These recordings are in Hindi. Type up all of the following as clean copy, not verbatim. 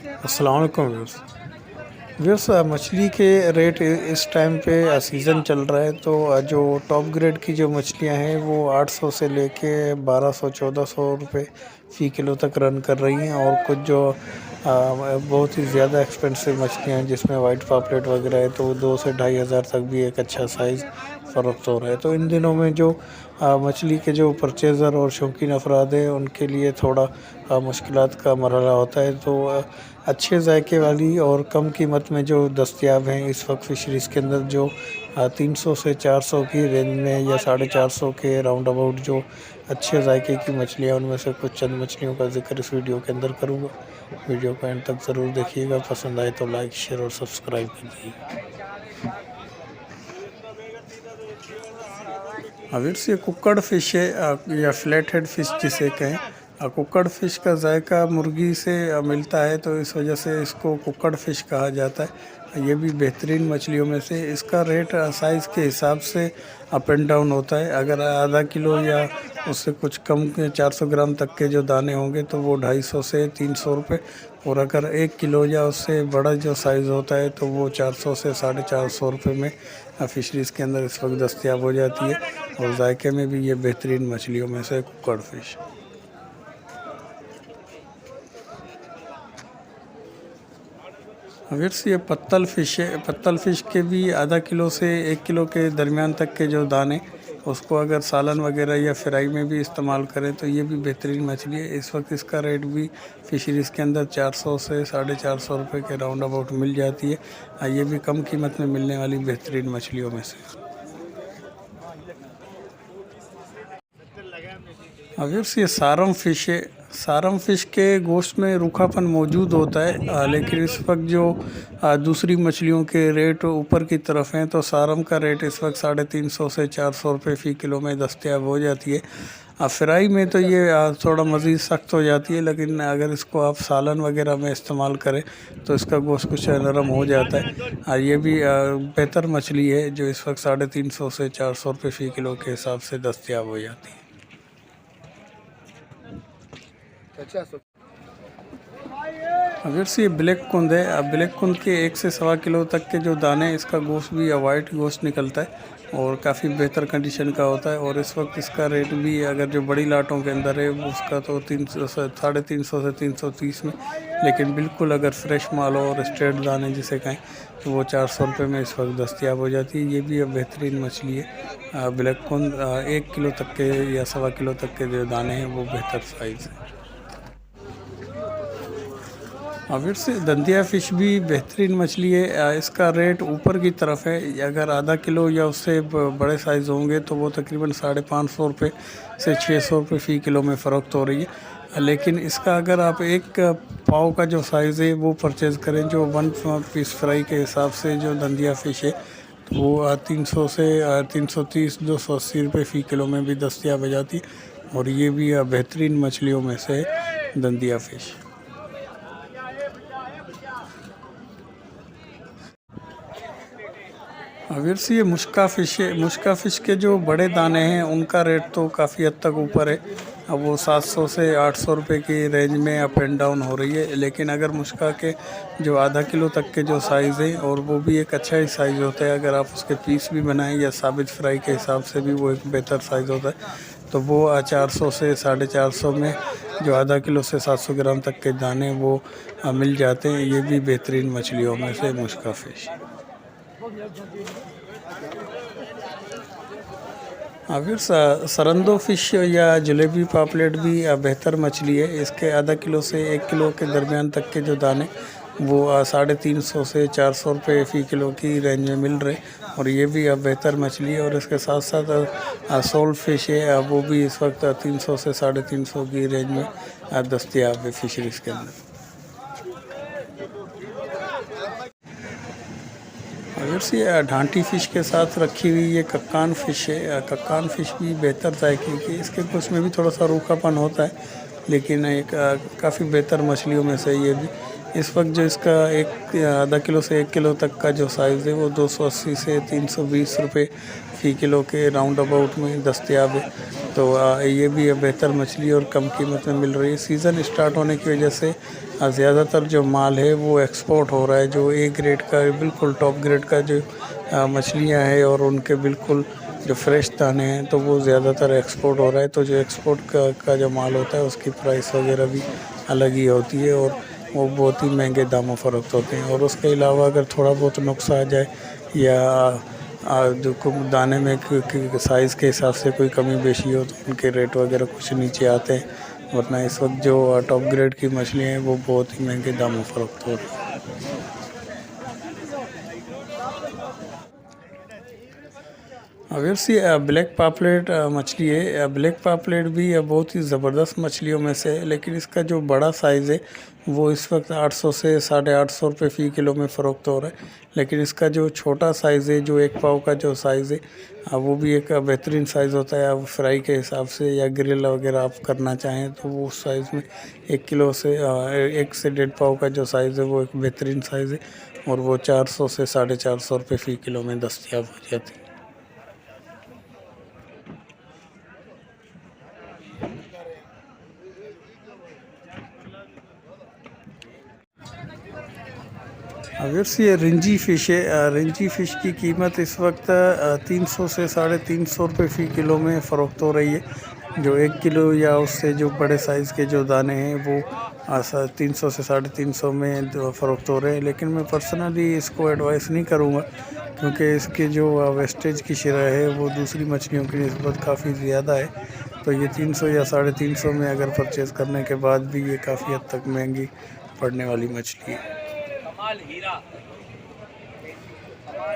अस्सलाम वालेकुम व्यूअर्स। व्यूअर्स, मछली के रेट इस टाइम पे सीज़न चल रहा है, तो जो टॉप ग्रेड की जो मछलियां हैं वो 800 से लेके 1200-1400 रुपये फ़ी किलो तक रन कर रही हैं। और कुछ जो बहुत ही ज़्यादा एक्सपेंसिव मछलियां हैं जिसमें वाइट पापलेट वगैरह है, तो 2 से 2,500 तक भी एक अच्छा साइज़ फ़रोख्त हो रहा है। तो इन दिनों में जो मछली के जो परचेज़र और शौकीन अफराद हैं उनके लिए थोड़ा मुश्किलात का मरहला होता है। तो अच्छे जायके वाली और कम कीमत में जो दस्तयाब हैं इस वक्त फ़िशरीज़ के अंदर, जो 300 से 400 की रेंज में या 450 के राउंड अबाउट जो अच्छे जायके की मछलियाँ, उनमें से कुछ चंद मछलियों का ज़िक्र इस वीडियो के अंदर करूँगा। वीडियो को एंड तक ज़रूर देखिएगा। पसंद आए तो लाइक, शेयर और सब्सक्राइब कीजिए। अविर्स, ये कुक्कड़ फ़िश है या फ्लैट हेड फ़िश जिसे कहें। कुक्कड़ फ़िश का जायका मुर्गी से मिलता है, तो इस वजह से इसको कुक्कड़ फ़िश कहा जाता है। ये भी बेहतरीन मछलियों में से। इसका रेट साइज़ के हिसाब से अप एंड डाउन होता है। अगर आधा किलो या उससे कुछ कम के 400 ग्राम तक के जो दाने होंगे तो वो 250 से 300 रुपये, और अगर 1 किलो या उससे बड़ा जो साइज़ होता है तो वो 400 से 450 रुपये में फ़िशरीज़ के अंदर इस वक्त दस्तयाब हो जाती है। और जायके में भी ये बेहतरीन मछलियों में से कुक्कड़ फ़िश। अविर्स, ये पत्तल फ़िश है। पत्तल फ़िश के भी आधा किलो से 1 किलो के दरमियान तक के जो दाने, उसको अगर सालन वगैरह या फ्राई में भी इस्तेमाल करें तो ये भी बेहतरीन मछली है। इस वक्त इसका रेट भी फ़िशरीज़ के अंदर 400 से 450 रुपये के राउंड अबाउट मिल जाती है। ये भी कम कीमत में मिलने वाली बेहतरीन मछलियों में से। अविर्स, ये सारम फ़िश है। सारम फ़िश के गोश्त में रूखापन मौजूद होता है, लेकिन इस वक्त जो दूसरी मछलियों के रेट ऊपर की तरफ हैं, तो सारम का रेट इस वक्त 350 से 400 रुपये फ़ी किलो में दस्तयाब हो जाती है। फ्राई में तो ये थोड़ा मज़ीद सख्त हो जाती है, लेकिन अगर इसको आप सालन वगैरह में इस्तेमाल करें तो इसका गोश्त कुछ नरम हो जाता है। ये भी बेहतर मछली है जो इस वक्त 350 से 400 रुपये फ़ी किलो के हिसाब से दस्तयाब हो जाती है। अगर से ये ब्लैक कुंद है, अब ब्लैक कुंद के 1 से 1.25 किलो तक के जो दाने, इसका गोश्त भी वाइट गोश्त निकलता है और काफ़ी बेहतर कंडीशन का होता है। और इस वक्त इसका रेट भी अगर जो बड़ी लाटों के अंदर है उसका तो 300 से 350 से 330 में, लेकिन बिल्कुल अगर फ्रेश माल हो और स्ट्रेट दाने जिसे कहें तो वो 400 रुपये में इस वक्त दस्तयाब हो जाती है। ये भी अब बेहतरीन मछली है। ब्लैक कुंद 1 किलो तक के या 1.25 किलो तक के जो दाने हैं वो बेहतर साइज़ है। फिर से दंदिया फ़िश भी बेहतरीन मछली है। इसका रेट ऊपर की तरफ है। अगर आधा किलो या उससे बड़े साइज़ होंगे तो वो तकरीबन 550 रुपये से 600 रुपये फ़ी किलो में फ़रोख्त हो रही है। लेकिन इसका अगर आप एक पाव का जो साइज़ है वो परचेज़ करें, जो 1 पीस फ्राई के हिसाब से जो दंदिया फ़िश है, तो वो 300 से 330 280 रुपये फ़ी किलो में भी दस्तयाब हो जाती है। और ये भी बेहतरीन मछलियों में से दंदिया फ़िश। अगर से ये मुश्का फ़िश है। मुश्का फ़िश के जो बड़े दाने हैं उनका रेट तो काफ़ी हद तक ऊपर है। अब वो 700 से 800 रुपये की रेंज में अप एंड डाउन हो रही है। लेकिन अगर मुश्का के जो आधा किलो तक के जो साइज़ है, और वो भी एक अच्छा ही साइज़ होता है, अगर आप उसके पीस भी बनाएं या साबित फ्राई के हिसाब से भी वो एक बेहतर साइज़ होता है, तो वो 400 से 450 में जो आधा किलो से 700 ग्राम तक के दाने वो मिल जाते हैं। ये भी बेहतरीन मछलियों में से मुश्का फ़िश। फिर सरंदो फ़िश या जलेबी पापलेट भी बेहतर मछली है। इसके आधा किलो से 1 किलो के दरमियान तक के जो दाने वो 350 से 400 रुपये फ़ी किलो की रेंज में मिल रहे। और ये भी बेहतर मछली है। और इसके साथ साथ सोल फ़िश है, वो भी इस वक्त 300 से 350 की रेंज में दस्तयाब है फ़िशरीज़ के अंदर। अगर से ढांटी फ़िश के साथ रखी हुई ये कक्कान फ़िश है। कक्कान फ़िश भी बेहतर जायके की, इसके कुछ में भी थोड़ा सा रूखापन होता है, लेकिन एक काफ़ी बेहतर मछलियों में से ये भी। इस वक्त जो इसका आधा किलो से 1 किलो तक का जो साइज़ है वो 280 से 320 रुपये फ़ी किलो के राउंड अबाउट में दस्तयाब है। तो ये भी बेहतर मछली और कम कीमत में मिल रही है। सीज़न स्टार्ट होने की वजह से ज़्यादातर जो माल है वो एक्सपोर्ट हो रहा है। जो ए ग्रेड का बिल्कुल टॉप ग्रेड का जो मछलियाँ हैं और उनके बिल्कुल जो फ्रेश दाने हैं तो वो ज़्यादातर एक्सपोर्ट हो रहा है। तो जो एक्सपोर्ट का जो माल होता है उसकी प्राइस वगैरह भी अलग ही होती है और वो बहुत ही महंगे दामों फ़रोख्त होते हैं। और उसके अलावा अगर थोड़ा बहुत नुक्स आ जाए या जो दाने में साइज़ के हिसाब से कोई कमी बेशी हो तो उनके रेट वगैरह कुछ नीचे आते हैं। वरना इस वक्त जो टॉप ग्रेड की मछलियाँ हैं वो बहुत ही महंगे दामों फ़रोख्त हो रही हैं। वैसे ब्लैक पापलेट मछली है। ब्लैक पापलेट भी बहुत ही ज़बरदस्त मछलियों में से है, लेकिन इसका जो बड़ा साइज़ है वो इस वक्त 800 से 850 रुपये फ़ी किलो में फ़रोख्त हो रहा है। लेकिन इसका जो छोटा साइज़ है, जो 1 पाव का जो साइज़ है, वो भी एक बेहतरीन साइज़ होता है। आप फ्राई के हिसाब से या ग्रिल वगैरह आप करना चाहें तो वो उस साइज़ में 1 किलो से 1 से 1.5 पाव का जो साइज़ है वो एक बेहतरीन साइज़ है और वो 400 से 450 रुपये फ़ी किलो में दस्तयाब हो जाती है। अगर ये रिंजी फ़िश है। रिंजी फ़िश की कीमत इस वक्त 300 से 350 रुपये फ़ी किलो में फ़रोख्त हो रही है। जो 1 किलो या उससे जो बड़े साइज़ के जो दाने हैं वो 300 से 350 में फ़रोख्त हो रहे हैं। लेकिन मैं पर्सनली इसको एडवाइस नहीं करूँगा, क्योंकि इसके जो वेस्टेज की शरह है वो दूसरी मछलियों की निस्बत काफ़ी ज़्यादा है। तो ये 300 या 350 में अगर परचेज़ करने के बाद भी ये काफ़ी हद तक महंगी पड़ने वाली मछली है।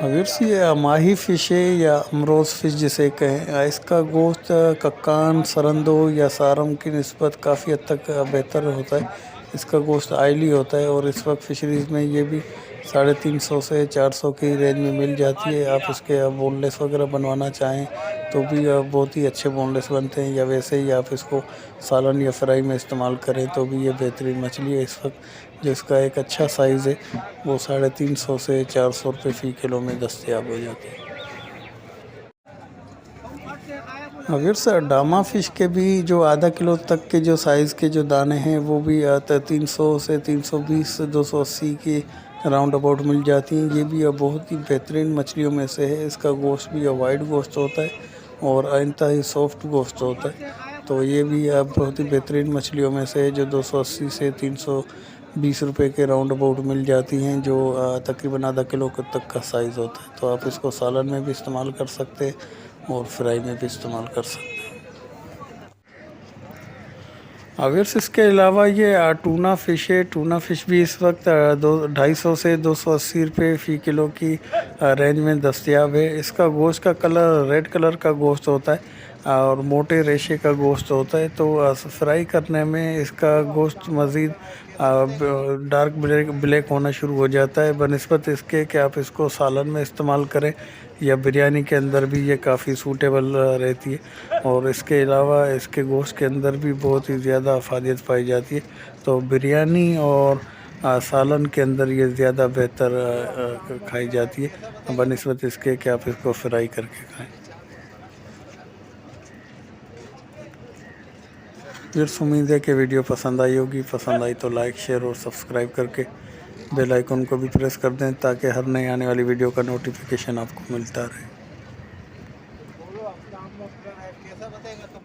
अगर ये माही फ़िश है या अमरोज़ फ़िश जिसे कहें, इसका गोश्त कक्कान, सरंदो या सारम की निस्बत काफ़ी हद तक बेहतर होता है। इसका गोश्त ऑयली होता है और इस वक्त फ़िशरीज़ में ये भी 350 से 400 की रेंज में मिल जाती है। आप इसके बोनलेस वगैरह बनवाना चाहें तो भी बहुत ही अच्छे बोनलेस बनते हैं, या वैसे ही आप इसको सालन या फ्राई में इस्तेमाल करें तो भी ये बेहतरीन मछली है। इस वक्त जिसका एक अच्छा साइज़ है वो 350 से 400 रुपये फ़ी किलो में दस्तयाब हो जाती है। अगर सर डामा फ़िश के भी जो आधा किलो तक के जो साइज़ के जो दाने हैं वो भी 300 से 320 से 280 के राउंड अबाउट मिल जाती हैं। ये भी बहुत ही बेहतरीन मछलियों में से है। इसका गोश्त भी वाइट गोश्त होता है और इंतहाई सॉफ्ट गोश्त होता है। तो ये भी बहुत ही बेहतरीन मछलियों में से है जो 280 से 320 रुपये के राउंड अबाउट मिल जाती हैं, जो तकरीबन आधा किलो तक का साइज़ होता है। तो आप इसको सालन में भी इस्तेमाल कर सकते हैं और फ्राई में भी इस्तेमाल कर सकते हैं। अगर इसके अलावा ये टूना फ़िश है। टूना फ़िश भी इस वक्त 250 से 280 रुपये फ़ी किलो की रेंज में दस्तयाब है। इसका गोश्त का कलर रेड कलर का गोश्त होता है और मोटे रेशे का गोश्त होता है। तो फ्राई करने में इसका गोश्त मज़ीद डार्क ब्लैक होना शुरू हो जाता है, बनिस्बत इसके कि आप इसको सालन में इस्तेमाल करें या बिरयानी के अंदर भी ये काफ़ी सूटेबल रहती है। और इसके अलावा इसके गोश्त के अंदर भी बहुत ही ज़्यादा अफादियत पाई जाती है। तो बिरयानी और सालन के अंदर ये ज़्यादा बेहतर खाई जाती है बनिस्बत इसके कि आप इसको फ्राई करके खाएं। फिर उम्मीद है कि वीडियो पसंद आई होगी। पसंद आई तो लाइक, शेयर और सब्सक्राइब करके बेल आइकन को भी प्रेस कर दें ताकि हर नई आने वाली वीडियो का नोटिफिकेशन आपको मिलता रहे।